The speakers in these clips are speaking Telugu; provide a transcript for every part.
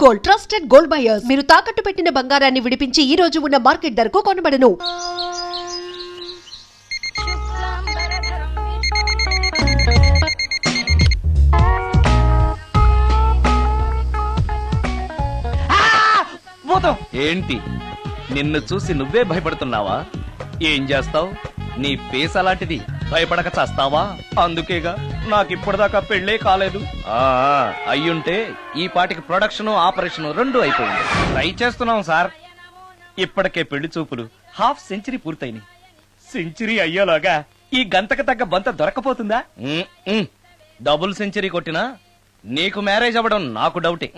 Gold, trusted gold buyers. మీరు తాకట్టు పెట్టిన బంగారాన్ని విడిపించి ఈ రోజు ఉన్న మార్కెట్ ధరకు కొనబడను. ఏంటి నిన్ను చూసి నువ్వే భయపడుతున్నావా? ఏం చేస్తావు? నీ ఫేస్ అలాంటిది, భయపడక చేస్తావా? అందుకేగా నాకిప్పటిదాకా పెళ్లే కాలేదు. అయ్యుంటే ఈ పాటికి ప్రొడక్షన్ ఆపరేషన్ రెండు అయిపోయింది. ట్రై చేస్తున్నాం సార్. ఇప్పటికే పెళ్లి చూపులు హాఫ్ సెంచరీ పూర్తయినాయి. సెంచరీ అయ్యేలాగా ఈ గంతకు తగ్గ బంత దొరకపోతుందా? డబుల్ సెంచరీ కొట్టినా నీకు మ్యారేజ్ అవ్వడం నాకు డౌటే.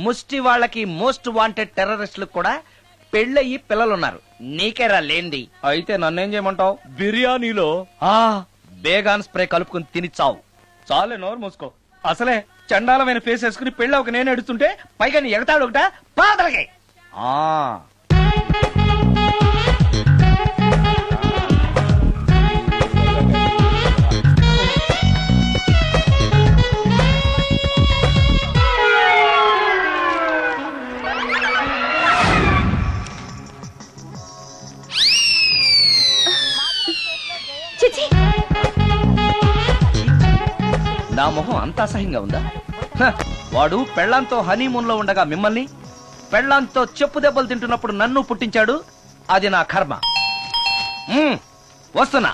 ముష్టి వాళ్ళకి మోస్ట్ వాంటెడ్ టెర్రరిస్టులకు కూడా పెళ్ళయి పిల్లలున్నారు. నీకేరా లేంది. అయితే నన్నేం చేయమంటావు? బిర్యానీలో బేగాన్ స్ప్రే కలుపుకుని తిని చావు. చాలే, నోరు మూసుకో. అసలే చండాలమైన ఫేస్ వేసుకుని పెళ్ళి ఒక నేను ఎడుతుంటే పైగా నీ ఎగతాడు ఒకట పాదలకి. నా మొహం అంత అసహ్యంగా ఉందా? వాడు పెళ్లాంతో హనీమూన్ లో ఉండగా మిమ్మల్ని, పెళ్లాంతో చెప్పు దెబ్బలు తింటున్నప్పుడు నన్ను పుట్టించాడు. అది నా కర్మ. వస్తున్నా.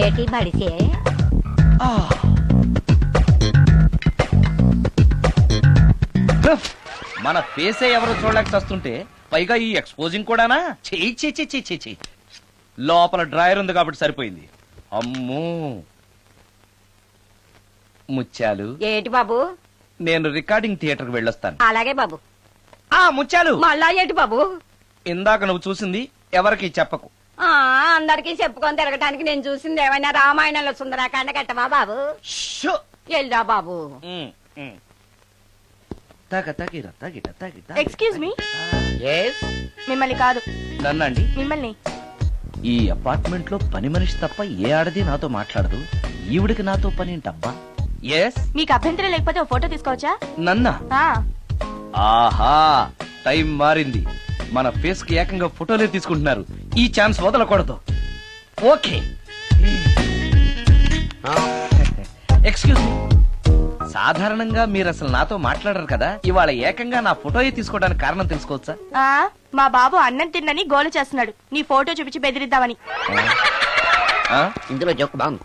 ఏటి బడిసే మన ఫేసే ఎవరు చూడలేక వస్తుంటే పైగా ఈ ఎక్స్పోజింగ్ కూడానా? చెయ్యి. లోపల డ్రాయర్ ఉంది కాబట్టి సరిపోయింది. అమ్మో ముత్యాలు. ఏటి బాబు? నేను రికార్డింగ్ థియేటర్ కి వెళ్ళొస్తాను. అలాగే బాబు. ముత్యాలు, మళ్ళా ఏటి బాబు? ఇందాక నువ్వు చూసింది ఎవరికి చెప్పకు. అందరికి చెప్పుకొని తిరగటానికి నేను చూసింది ఏమైనా రామాయణంలో సుందరాకాండ కట్టవా బాబు? ఎల్దా బాబు. Excuse me. మిమ్మల్ని కాదు. నన్నండి. మిమ్మల్ని. ఈ అపార్ట్మెంట్ లో పని మనిషి తప్ప ఏ ఆడది నాతో మాట్లాడదు. ఈవిడికి నాతో పని ఏంటబ్బా? ఎస్. మీకు అభ్యంతరం లేకపోతే ఓ ఫోటో తీసుకోవచ్చా? నన్నా? ఆహా, టైం మారింది. మన ఫేస్ కి ఏకంగా ఫోటోలే తీసుకుంటున్నారు. ఈ ఛాన్స్ వదలకూడదు. ఓకే. Excuse me. సాధారణంగా మీరు అసలు నాతో మాట్లాడరు కదా. ఇవాళ ఏకంగా నా ఫోటోయే తీసుకోవడానికి కారణం తెలుసుకోవచ్చా? మా బాబు అన్నం తిన్నని గోలు చేస్తున్నాడు. నీ ఫోటో చూపించి బెదిరిద్దామని. ఇందులో జోక్ బాగుంది.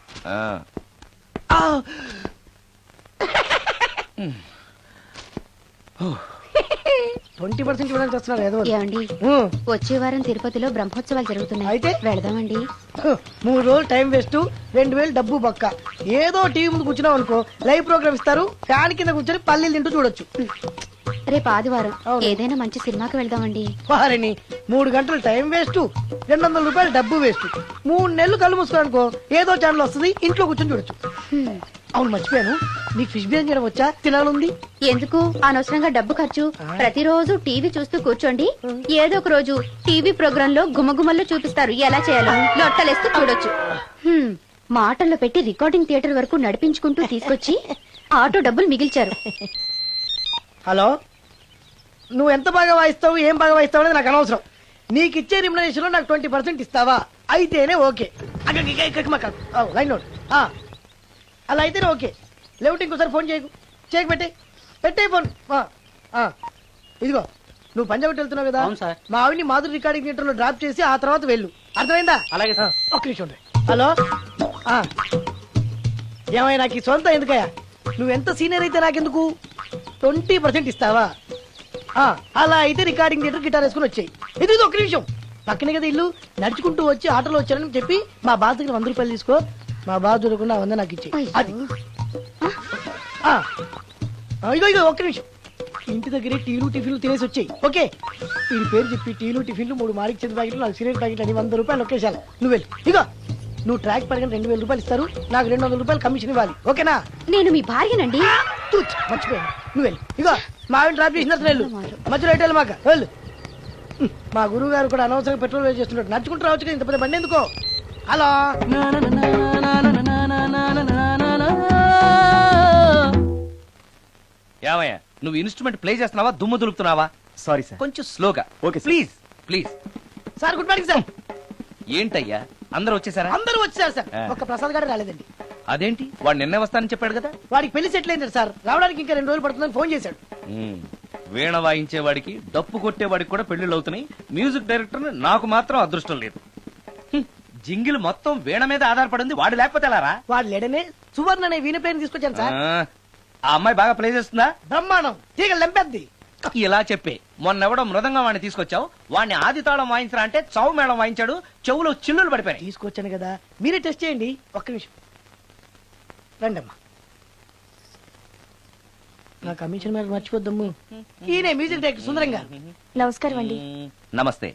20% ఇవ్వడానికి వస్తున్నారు ఏదో. ఏమండి, వచ్చే వారం తిరుపతిలో బ్రహ్మోత్సవాలు జరుగుతున్నాయి. అయితే వెళదామండి. 3 రోజులు టైం వేస్ట్, 2000 డబ్బు బొక్క. ఏదో టీవీ ముందు కూర్చున్నాం అనుకో, లైవ్ ప్రోగ్రామ్ ఇస్తారు. ఫ్యాన్ కింద కూర్చొని పల్లీలు తింటూ చూడొచ్చు. రేపు ఆదివారం ఏదైనా మంచి సినిమాకి వెళ్దామండి. వారిని 3 గంటలు టైం వేస్ట్, 200 రూపాయలు డబ్బు వేస్ట్. 3 నెలలు కళ్ళు మూసుకో అనుకో, ఏదో ఛానల్ వస్తుంది, ఇంట్లో కూర్చొని చూడొచ్చు. అవును, మర్చిపోయాను, నీకు ఫిష్ బిర్యానీ చేయడం వచ్చా? తినాలుంది. ఎందుకు అనవసరంగా డబ్బు ఖర్చు? ప్రతిరోజు టీవీ చూస్తూ కూర్చోండి. ఏదో ఒక రోజు టీవీ ప్రోగ్రామ్ లో గుమ్మగుమ్మల్లో చూపిస్తారు ఎలా చేయాలో. లొట్టలేస్తూ చూడొచ్చు. మాటల్లో పెట్టి రికార్డింగ్ థియేటర్ వరకు నడిపించుకుంటూ తీసుకొచ్చి ఆటో డబ్బులు మిగిల్చారు. హలో, నువ్వు ఎంత బాగా వాయిస్తావు, ఏం బాగా వాయిస్తావు అనేది నాకు అనవసరం. నీకు ఇచ్చే రిమ్యునరేషన్ లో నాకు 20% ఇస్తావా? అయితేనే ఓకే. Line note. అలా అయితేనే ఓకే. లేవుటి ఇంకోసారి ఫోన్ చేయకు పెట్టే ఫోన్. ఇదిగో, నువ్వు పంజాబ్ వెళ్తున్నావు కదా, మా ఆవిని మాధురి రికార్డింగ్ థియేటర్ లో డ్రాప్ చేసి ఆ తర్వాత వెళ్ళు. అర్థమైందా? అలాగే. ఒక్క నిమిషం. హలో, ఏమై నాకు ఈ సొంత ఎందుకయ్యా? నువ్వెంత సీనియర్ అయితే నాకెందుకు? 20% ఇస్తావా? అలా అయితే రికార్డింగ్ థియేటర్ గిటార్ వేసుకుని వచ్చాయి. ఇది ఒక్క నిమిషం. పక్కనే కదా ఇల్లు, నడుచుకుంటూ వచ్చి ఆటోలో వచ్చారని చెప్పి మా బాధ దగ్గర 100 రూపాయలు తీసుకో. మా బాధ దొరకకుండా 100 నాకు ఇచ్చే. అది ఇగో ఒక్క నిమిషం. ఇంటి దగ్గరే టీలు టిఫిన్లు తినేసి వచ్చాయి. ఓకే, వీడి పేరు చెప్పి టీలు టిఫిన్లు 3 మారికి చెంది ప్యాకెట్లు, 4 సిగరెట్ ప్యాకెట్లు అని 100 రూపాయలు ఒకేసారి. నువ్వు వెళ్ళి ఇగో, నువ్వు ట్రాక్ పడగానే 2000 రూపాయలు ఇస్తారు. నాకు 200 రూపాయలు కమిషన్ ఇవ్వాలి. ఓకేనా? నేను మీ భార్యనండి. మర్చిపోయాను. నువ్వు వెళ్ళి ఇగో, మా ఆవిడ డ్రాప్ చేసిన వెళ్ళు. మధ్యలో ఎటు మాకు వెళ్ళు. మా గురువు గారు కూడా అనవసరంగా పెట్రోల్ వేస్ట్ చేస్తున్నాడు. నడుచుకుంటూ రావచ్చు కదా, ఇంత పెద్ద బండి ఎందుకో. హలో ఏమయ్యా నువ్వు ఇన్స్ట్రుమెంట్ ప్లే చేస్తున్నావా దుమ్ము దులుపుతున్నావా? Sorry sir. కొంచెం స్లోగా. Okay sir. Please please. Sir good morning sir. ఏంటయ్యా అందరూ వచ్చేసారా? అందరూ వచ్చారు సార్, ఆ. ఒక్క ప్రసాద్ గారు రాలేదండి. అదేంటి వాడు నిన్నే వస్తానని చెప్పాడు కదా. వాడికి పెళ్లి సెటిల్ అయింది సార్, రావడానికి ఇంకా 2 రోజులు పడుతుందని ఫోన్ చేశాడు. వీణ వాయించేవాడికి డప్పు కొట్టేవాడికి కూడా పెళ్లిళ్ళు అవుతున్నాయి. మ్యూజిక్ డైరెక్టర్ నాకు మాత్రం అదృష్టం లేదు. జింగిల్ మొత్తం వీణ మీద ఆధారపడింది, వాడు లేకపోతే ఎలారా? వాడు లేడనే సువర్ణ అనే వీణ ప్లేని తీసుకొచ్చాను సార్. ఆ అమ్మాయి బాగా ప్లే చేస్తుందా? బ్రహ్మాండం, తీగ లెంపెద్ది. ఇలా చెప్పే మొన్నెవడో మృదంగం వాడిని తీసుకొచ్చావు, వాడిని ఆది తాళం వాయించరా అంటే చౌ మేళం వాయించాడు, చెవులో చిల్లులు పడిపోయాయి. తీసుకొచ్చాను కదా, మీరే టెస్ట్ చేయండి. ఒక్క నిమిషం రండమ్మా. నా కమిషన్ మీద మర్చిపోద్దమ్ము. ఈయనే మ్యూజిక్ డైరెక్టర్ సుందరం గారు. నమస్కారం అండి. నమస్తే.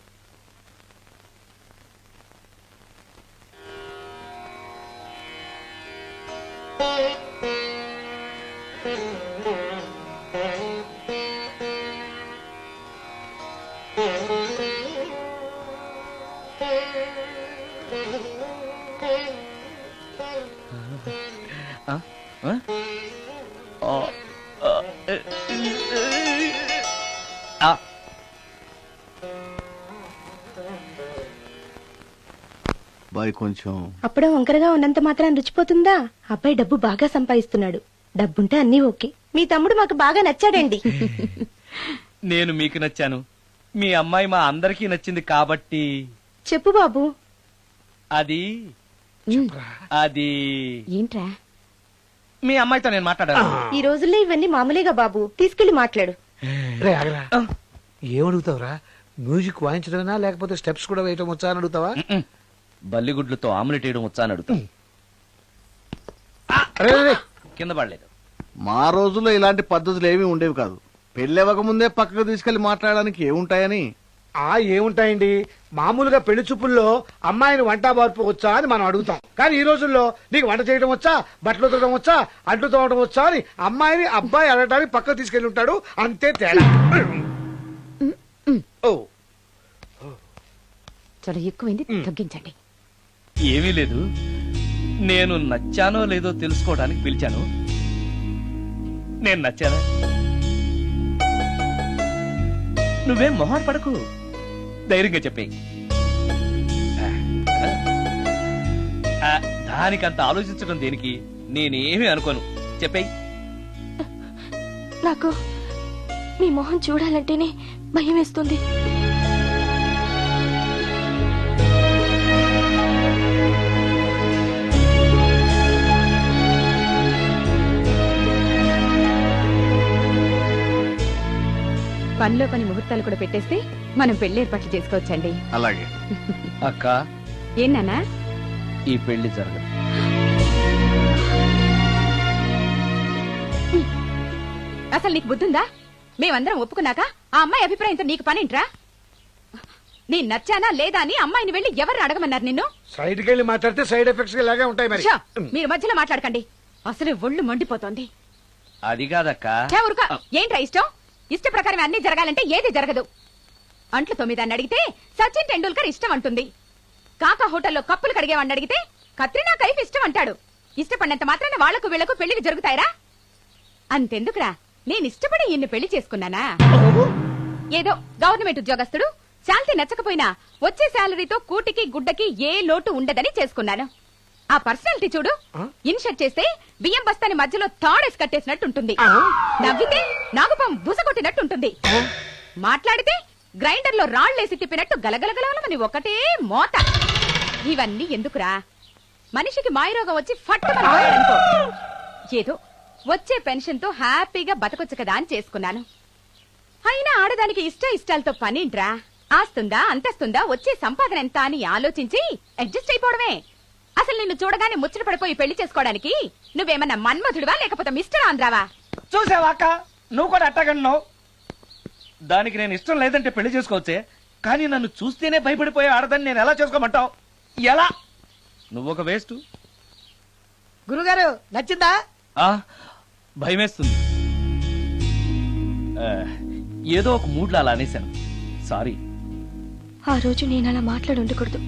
బాయ్ కొంచెం అప్పుడే వంకరగా ఉన్నంత మాత్రం రుచిపోతుందా? అబ్బాయి డబ్బు బాగా సంపాదిస్తున్నాడు. డబ్బుంటే అన్నీ ఓకే. మీ తమ్ముడు మాకు బాగా నచ్చాడండి. నేను మీకు నచ్చాను, మీ అమ్మాయి మా అందరికీ నచ్చింది కాబట్టి. చెప్పు బాబు. అది అది ఏంట్రా? మీ అమ్మాయితో నేను మాట్లాడాను. ఈ రోజుల్లో ఇవన్నీ మామూలుగా బాబు, తీసుకెళ్లి మాట్లాడు. రే ఆగరా, ఏమడుగుతావురా? మ్యూజిక్ వాయించడమేనా లేకపోతే స్టెప్స్ కూడా వేయటం వచ్చా అని అడుగుతావా? బల్లిగుడ్లతో ఆమ్లెట్ వేయడం వచ్చా అని అడుగుతా. రే, రే, రే. కింద పడలేదు. మా రోజుల్లో ఇలాంటి పద్ధతులు ఏమీ ఉండేవి కాదు. పెళ్ళివ్వక ముందే పక్కకు తీసుకెళ్లి మాట్లాడడానికి ఏముంటాయని. ఏముంటాయండి, మామూలుగా పెళ్లి చూపుల్లో అమ్మాయిని వంట బార్పు వచ్చా అని మనం అడుగుతాం. కానీ ఈ రోజుల్లో నీకు వంట చేయడం వచ్చా, బట్టలు ఉతకడం వచ్చా, అంట్లు తోమడం వచ్చా అని అమ్మాయిని అబ్బాయి అడగడానికి పక్కకు తీసుకెళ్లి ఉంటాడు. అంతే తేడా. ఓ చాలా ఎక్కువైంది, తగ్గించండి. ఏమీ లేదు, నేను నచ్చానో లేదో తెలుసుకోవడానికి పిలిచాను. నేను నచ్చానా? నువ్వేం మొహం పడకు, ధైర్యంగా చెప్పే. దానికంత ఆలోచించడం దేనికి? నేనేమీ అనుకోను, చెప్పేయ్. నాకు మీ మొహం చూడాలంటేనే భయం వేస్తుంది. పనిలో పని ముహూర్తాలు కూడా పెట్టేస్తే మనం పెళ్లి ఏర్పాట్లు చేసుకోవచ్చండి. అలాగే అక్క, ఏనానా? ఈ పెళ్లి జరగదు. అసలు నీకు బుద్ధుందా? మేమందరం ఒప్పుకున్నాక ఆ అమ్మాయి అభిప్రాయంతో నీకు పనింట్రా? నేను నచ్చానా లేదా అని అమ్మాయిని వెళ్ళి ఎవరు అడగమన్నారు నిన్ను? సైడ్కి వెళ్ళి మాట్లాడితే సైడ్ ఎఫెక్ట్స్ ఇలాగే ఉంటాయి మరి. ఛ! మీరు మధ్యలో మాట్లాడకండి, అసలు ఒళ్ళు మండిపోతోంది. అది కాదక్క. ఛ, ఊరుకో. ఏంట్రా ఇష్టం? ఇష్ట ప్రకారం అన్ని జరగాలంటే ఏది జరగదు. అంట్లు 9 అని అడిగితే సచిన్ టెండూల్కర్ ఇష్టం అంటుంది. కాకా హోటల్లో కప్పులు కడిగేవాడిని అడిగితే కత్రినా కైఫ్ ఇష్టం అంటాడు. ఇష్టపడినంత మాత్రాన వాళ్లకు వీళ్లకు పెళ్లికి జరుగుతాయరా? అంతెందుకురా, నేను ఇష్టపడి ఇన్ని పెళ్లి చేసుకున్నానా? ఏదో గవర్నమెంట్ ఉద్యోగస్తుడు, శాలరీ నచ్చకపోయినా వచ్చే శాలరీతో కూటికి గుడ్డకి ఏ లోటు ఉండదని చేసుకున్నాను. ఆ పర్సనాలిటీ చూడు, ఇన్షర్ట్ చేస్తే బియ్యం బస్తాని మధ్యలో తాడేసి కట్టేసినట్టుంటుంది. నవ్వితే నాగుపం బుసగొట్టినట్టుంటుంది. మాట్లాడితే గ్రైండర్ లో రాళ్లేసి తిప్పినట్టు గలగలగలమని ఒకటే మోత. ఇవన్నీ ఎందుకురా? మనిషికి మాయరోగం వచ్చి ఫట్టుమని పోయాడనుకో, ఏదో వచ్చే పెన్షన్ తో హ్యాపీగా బతకొచ్చు కదా అని చేసుకున్నాను. అయినా ఆడదానికి ఇష్టాలతో పనింట్రా? ఆస్తుందా, అంతస్తుందా, వచ్చే సంపాదన ఎంత అని ఆలోచించి అడ్జస్ట్ అయిపోవడమే. అసలు నిన్ను చూడగానే ముచ్చట పడిపోయి పెళ్లి చేసుకోవడానికి నువ్వేమన్నా మన్మధుడివా లేకపోతే మిస్టర్ ఆంధ్రావా? చూసావా అక్క, నువ్వు కూడా అట్టగన్నావు. దానికి నేను ఇష్టం లేదంటే పెళ్లి చేసుకోవచ్చే, కానీ నన్ను చూస్తేనే భయపడిపోయే ఆడదని నేను ఎలా చేసుకోమంటావు? ఎలా? నువ్వు ఒక వేస్ట్. గురుగారు నచ్చిందా? భయమేస్తుంది. ఏదో ఒక మూడ్లో అలా అనేశాను, సారీ. ఆ రోజు నేను అలా మాట్లాడి ఉండకూడదు,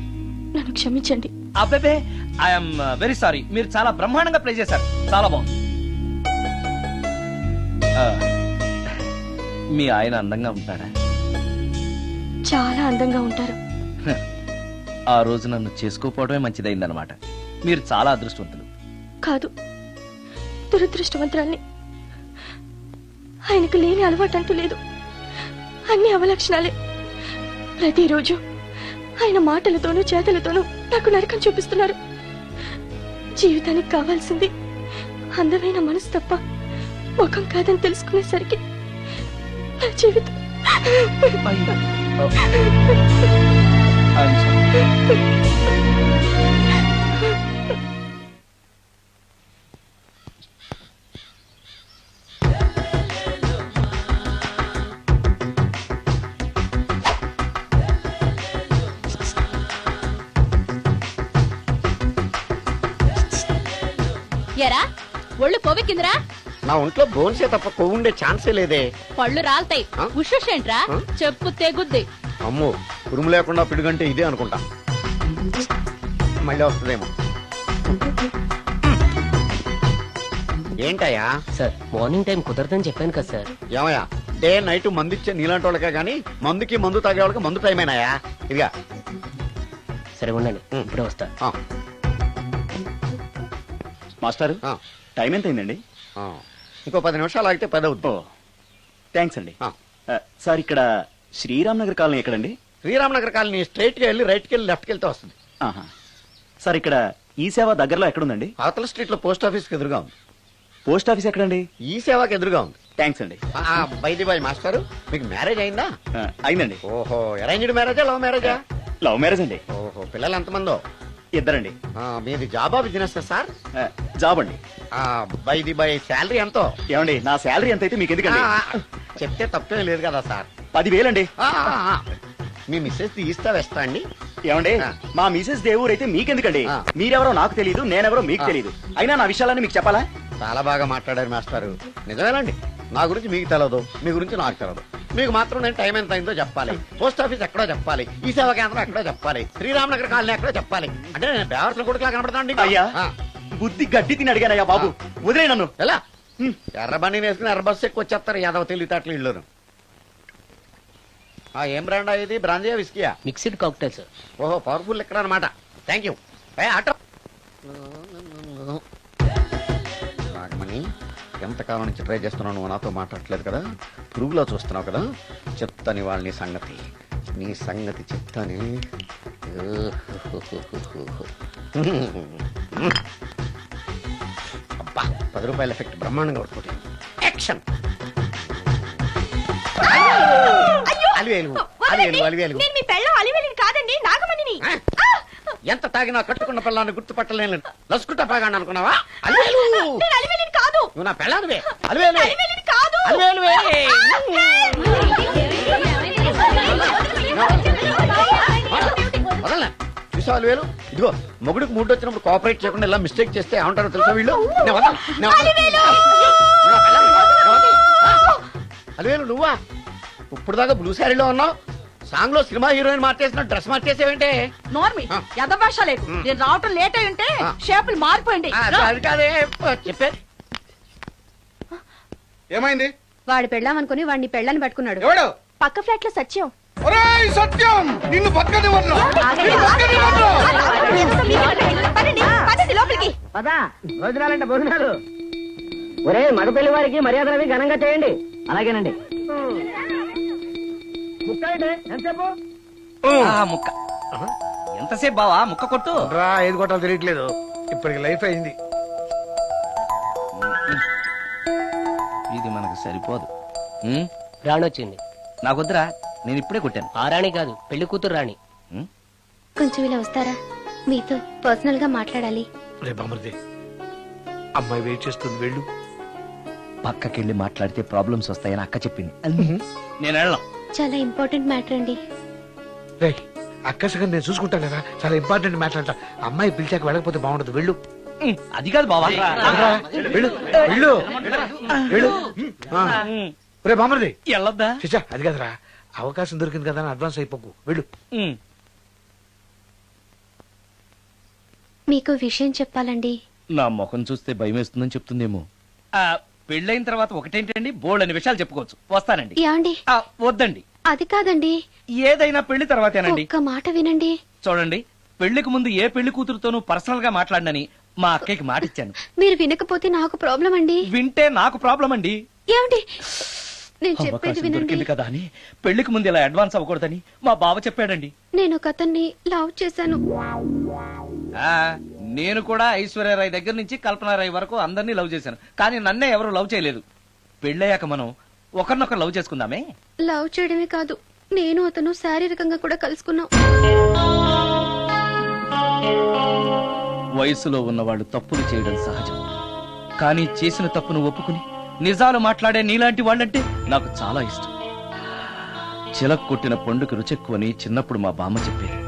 నన్ను క్షమించండి. అబ్బే ఐఎమ్ వెరీ సారీ, మీరు చాలా బ్రహ్మాండంగా ప్లే చేశారు, చాలా బాగుంది. మీ ఆయన అందంగా ఉంటాడా? చాలా అందంగా ఉంటారు. ఆ రోజు నన్ను చేసుకోపోవడమే మంచిదైందనమాట. మీరు చాలా అదృష్టవంతులు. కాదు, దురదృష్టవంతురాల్ని. ఆయనకు లేని అలవాటు అంటూ లేదు, అన్ని అవలక్షణాలే. ప్రతిరోజు ఆయన మాటలతోనూ చేతలతోనూ నాకు నరకం చూపిస్తున్నారు. జీవితానికి కావాల్సింది అందమైన మనసు తప్ప ముఖం కాదని తెలుసుకునేసరికి నా జీవితం ఎరా ఒళ్ళు కొవ్వెక్కిందిరా? నా ఒంట్లో బోన్సే తప్ప కొవ్వు ఉండే ఛాన్సే లేదే. పళ్ళు రాల్తాయి. ఉషేంట్రా చెప్పు తెగుద్ది. అమ్మో, ఉరుము లేకుండా పిడుగంటే ఇదే అనుకుంటా. మళ్ళీ వస్తుందేమో. ఏంటయ్యా? సార్ మార్నింగ్ టైం కుదరదని చెప్పాను కదా సార్. ఏమయ్యా, డే నైట్ మందు ఇచ్చే నీలాంటి వాళ్ళకే గానీ మందుకి మందు తాగే వాళ్ళకి మందు టైమేనాయా? ఇదిగా సరే ఉండండి, ఇప్పుడే వస్తా. మాస్టర్, టైం ఎంత అయిందండి? ఇంకో 10 నిమిషాలు ఆగితే 10 అవుతుంది. థ్యాంక్స్ అండి. సార్, ఇక్కడ శ్రీరామ్ నగర్ కాలనీ ఎక్కడండి? శ్రీరామ్ నగర్ కాలనీ స్ట్రైట్ గా వెళ్ళి రైట్ కి వెళ్ళి లెఫ్ట్ కి వెళ్తే వస్తుంది. సార్, ఇక్కడ ఈ సేవ దగ్గరలో ఎక్కడుందండి? అవతల స్ట్రీట్ లో పోస్ట్ ఆఫీస్ కి ఎదురుగా ఉంది. పోస్ట్ ఆఫీస్ ఎక్కడండి? ఈ సేవకి ఎదురుగా ఉంది. థ్యాంక్స్ అండి. బైది బాయ్ మాస్టర్, మీకు మ్యారేజ్ అయిందా? అయిందండి. ఓహో, అరేంజ్డ్ మ్యారేజా లవ్ మ్యారేజా? లవ్ మ్యారేజ్ అండి. ఓహో, పిల్లలు ఎంతమందో? ఇద్దరండి. మీది జాబా బిజినెస్ సార్? జాబ్ అండి. బైది బై శాలరీ ఎంతో? ఏమండి, నా శాలరీ ఎంత అయితే మీకు ఎందుకండి? చెప్తే తప్పేం లేదు కదా సార్. 10,000 అండి. మీ మిస్సెస్ తీస్తా వేస్తా అండి. ఏమండి, మా మిసెస్ దేవూర్ అయితే మీకెందుకండి? మీరెవరో నాకు తెలియదు, నేనెవరో మీకు తెలియదు. అయినా నా విషయాలని మీకు చెప్పాలా? చాలా బాగా మాట్లాడారు మాస్టారు. నిజమేనండి, నా గురించి మీకు తెలదు, మీ గురించి నాకు తెలదు. మీకు మాత్రం నేను టైం ఎంత అయిందో చెప్పాలి, పోస్ట్ ఆఫీస్ ఎక్కడో చెప్పాలి, ఈ సేవా కేంద్రం ఎక్కడో చెప్పాలి, శ్రీరామ్ నగర్ కాలనీ ఎక్కడో చెప్పాలి. అంటే నేను బేవర్సల కొడుకులా కనపడతాను. అయ్యా, బుద్ధి గడ్డి తిని అడిగానయ్యా బాబు, వదిలే నన్ను. ఎలా ఎర్ర బండి వేసుకుని ఎర్ర బస్సు ఎక్కువ వచ్చేస్తారు యాదవ తెలివితేటలు ఇళ్ళను. ఏం బ్రాండా ఇది? బ్రాంజియా విస్కియా? Mixed cocktail sir. ఓహో, పవర్ఫుల్ ఎక్కడ అనమాట. Thank you. ఆటో నాగమణి, ఎంతకాలం నుంచి ట్రై చేస్తున్నావు, నువ్వు నాతో మాట్లాడట్లేదు కదా, పురుగులో చూస్తున్నావు కదా, చెప్తాని వాళ్ళ నీ సంగతి చెప్తాని. అబ్బా, 10 రూపాయల ఎఫెక్ట్ బ్రహ్మాండంగా కొట్టుకుంటే యాక్షన్. ఎంత తాగినా కట్టుకున్న పిల్లాన్ని గుర్తుపట్టలేను లసుకుంటా బాగా అనుకున్నావా? నువ్వు నా పిల్లానివే. వదలనా చూసా అలివేలు? ఇదిగో, మొగుడికి మూడు వచ్చినప్పుడు కోఆపరేట్ చేయకుండా ఇలా మిస్టేక్ చేస్తే ఏమంటారో తెలుసా వీళ్ళు? అలివేలు నువ్వా? ఇప్పుడు దాకా బ్లూ శారీలో ఉన్నావు, సాంగ్ లో సినిమా హీరోయిన్ మార్చేసిన డ్రెస్ మార్చేసేవంటే? నోర్మి యథభాష లేదు. నేను రావటం లేట్ అయి ఉంటే షేపులు మారిపోయింది. అది కాదే చెప్పేది. ఏమైంది? వాడు పెళ్ళామనుకుని వాడిని పెళ్ళని పట్టుకున్నాడు. ఎవడు? పక్క ఫ్లాట్ లో సత్యం. సత్యం, నిన్ను పక్కనే లోపలికి భోజనాలంటే భోజనాలు. ఒరే, మగ పెళ్లి వారికి మర్యాదలవి ఘనంగా చేయండి. అలాగేనండి. ముక్క ఎంతసేపు బావా? ముక్క కొట్టు. ఏది కొట్టాలో తెలియట్లేదు, ఇప్పటికి లైఫ్ అయింది. ఇది మనకు సరిపోదు. రాణొచ్చింది. నాకొద్దురా, నేను ఇప్పుడే కొట్టాను. ఆ రాణి కాదు, పెళ్లి కూతురు రాణి. కొంచెం ఇలా వస్తారా? మీతో పర్సనల్ గా మాట్లాడాలి. బామర్ది, అమ్మాయి వెయిట్ చేస్తుంది, వెళ్ళు. పక్కకెళ్ళి మాట్లాడితే ప్రాబ్లమ్స్ వస్తాయని అక్క చెప్పింది. నేను వెళ్ళను. చాలా ఇంపార్టెంట్ మ్యాటర్ అండి. అక్కసగా నేను చూసుకుంటాను కదా, చాలా ఇంపార్టెంట్ మ్యాటర్ అంట. అమ్మాయి పిలిచాక వెళ్ళకపోతే బాగుండదు, వెళ్ళు. అది కాదు బావా, వెళ్ళు వెళ్ళు వెళ్ళు. రే బామర్ది, వెళ్ళొద్దా? చిచ్చా, అది కదరా, అవకాశం దొరికింది కదా అని అడ్వాన్స్ అయిపోకు, వెళ్ళు. మీకు విషయం చెప్పాలండి. నా ముఖం చూస్తే భయం వేస్తుందని చెప్తుందేమో. పెళ్ళైన తర్వాత ఒకటేంటండి, బోల్డ్ అనే విషయాలు చెప్పుకోవచ్చు. వస్తానండి. యాండి? వద్దండి. అది కాదండి, ఏదైనా పెళ్లి తర్వాతేనండి. ఒక్క మాట వినండి. చూడండి, పెళ్లికి ముందు ఏ పెళ్లి కూతురుతోనూ పర్సనల్ గా మాట్లాడనని మా అక్కకి మాట ఇచ్చాను. మీరు వినకపోతే నాకు ప్రాబ్లం అండి. వింటే నాకు ప్రాబ్లం అండి. ఏమండి, నేను చెప్పేది అవకాశం వినండి. దొరికింది కదా అని పెళ్లికి ముందు ఇలా అడ్వాన్స్ అవ్వకూడదని మా బావ చెప్పాడండి. నేను ఒక అతన్ని లవ్ చేశాను. నేను కూడా ఐశ్వర్యరాయ్ దగ్గర నుంచి కల్పనారాయ్ వరకు అందరినీ లవ్ చేశాను, కానీ నన్నే ఎవరు లవ్ చేయలేదు. పెళ్ళయ్యాక మనం ఒకరినొకరు లవ్ చేసుకుందామే. లవ్ చేయడమే కాదు, నేను అతను శారీరకంగా కూడా కలుసుకున్నాం. వయసులో ఉన్నవాళ్ళు తప్పులు చేయడం సహజం, కానీ చేసిన తప్పును ఒప్పుకుని నిజాలు మాట్లాడే నీలాంటి వాళ్ళంటే నాకు చాలా ఇష్టం. చిలక కొట్టిన పండుకి రుచెక్కువని చిన్నప్పుడు మా బామ్మ చెప్పేది.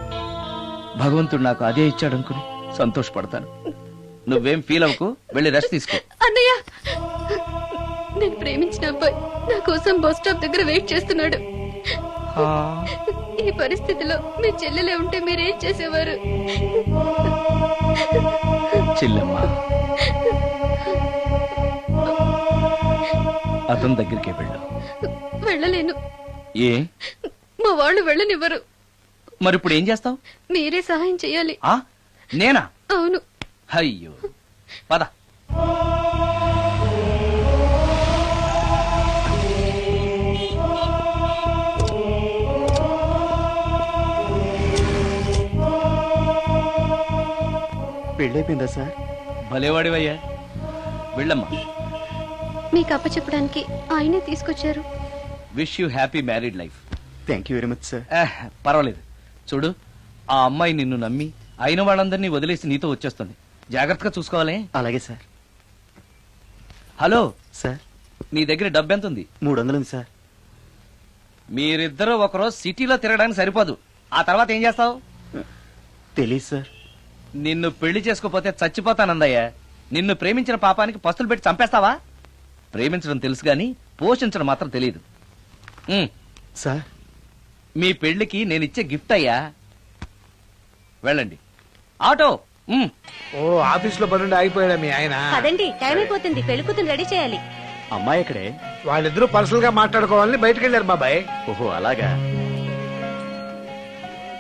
భగవంతుడు నాకు అదే ఇచ్చాడనుకుని సంతోషపడతాను. నువ్వేం ఫీల్ అవ్వకు, వెళ్ళి రెస్ట్ తీసుకో. అన్నయ్య, నేను ప్రేమించిన అబ్బాయి నా కోసం బస్ స్టాప్ దగ్గర వెయిట్ చేస్తున్నాడు. ఈ పరిస్థితిలో మీ చెల్లెలే ఉంటే మీరేం చేసేవారు? చెల్లెమ్మ, అతని దగ్గరికే వెళ్ళు. వెళ్ళలేను. ఏ? మా వాళ్ళు వెళ్ళనివ్వరు. మరి ఇప్పుడు ఏం చేస్తావు? మీరే సహాయం చెయ్యాలి. నేనా? అవును. అయ్యో, పద. పెళ్ళైపోయిందా సార్? భలేవాడివయ్యా, వెళ్ళమ్మా. మీకు అప్పచెప్పడానికి ఆయనే తీసుకొచ్చారు. Wish you happy married life. Thank you very much sir. పర్వాలేదు. చూడు, ఆ అమ్మాయి నిన్ను నమ్మి అయిన వాళ్ళందరినీ వదిలేసి నీతో వచ్చేస్తుంది. జాగ్రత్తగా చూసుకోవాలి. అలాగే సార్. హలో సార్, నీ దగ్గర డబ్బు ఎంత ఉంది? 300 ఉంది సార్. మీరిద్దరూ ఒకరోజు సిటీలో తిరగడానికి సరిపోదు. ఆ తర్వాత ఏం చేస్తావు? తెలీదు సార్. నిన్ను పెళ్లి చేసుకోపోతే చచ్చిపోతానందయ్యా. నిన్ను ప్రేమించిన పాపానికి పస్తులు పెట్టి చంపేస్తావా? ప్రేమించడం తెలుసు గాని పోషించడం మాత్రం తెలియదు. సార్, మీ పెళ్లికి నేనిచ్చే గిఫ్ట్ అయ్యా. వెళ్ళండి. ఆటో. ఓ, ఆఫీస్ లో పనుండి ఆగిపోయాడా మీ ఆయన? అదండి, టైం అయిపోతుంది, పెళ్లి కూతురు రెడీ చేయాలి. అమ్మాయి ఎక్కడే? వాళ్ళిద్దరూ పర్సనల్ గా మాట్లాడుకోవాలని బయటకు వెళ్ళారు బాబాయ్. ఓహో, అలాగా.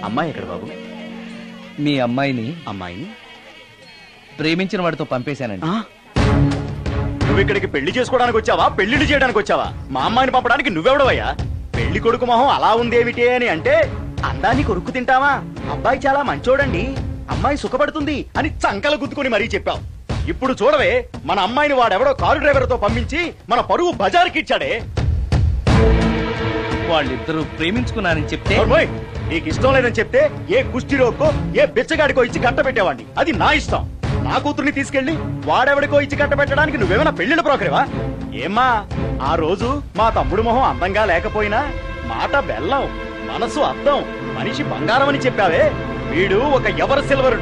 అమ్మాయి ఎక్కడ బాబు? మీ అమ్మాయిని అమ్మాయిని ప్రేమించిన వాడితో పంపేశానండి. నువ్వు ఇక్కడికి పెళ్లి చేసుకోవడానికి వచ్చావా, పెళ్లిళ్ళు చేయడానికి వచ్చావా? మా అమ్మాయిని పంపడానికి నువ్వెవడవయ్యా? పెళ్లి కొడుకు మొహం అలా ఉందేమిటి అని అంటే అందాన్ని కొరుక్కు తింటావా? అబ్బాయి చాలా మంచోడండి, అమ్మాయి సుఖపడుతుంది అని చంకలు గుద్దుకుని మరీ చెప్పావు. ఇప్పుడు చూడవే, మన అమ్మాయిని వాడెవడో కారు డ్రైవర్ తో పంపించి మన పరువు బజారుకి ఇచ్చాడే. వాళ్ళిద్దరూ ప్రేమించుకున్నారని చెప్తే, నీకు ఇష్టం లేదని చెప్తే ఏ కుష్టిరోకో ఏ బిచ్చగాడికో ఇచ్చి కట్ట పెట్టేవాడిని. అది నా ఇష్టం. నా కూతుర్ని తీసుకెళ్లి వాడెవడికో ఇచ్చి కట్ట పెట్టడానికి నువ్వేమైనా పెళ్లిళ్ళ బ్రోకరేవా? ఏమ్మా, ఆ రోజు మా తమ్ముడు మొహం అందంగా లేకపోయినా మాట బెల్లం, మనసు అద్దం, మనిషి బంగారం అని చెప్పావే. వీడు ఒక ఎవరు సిల్వర్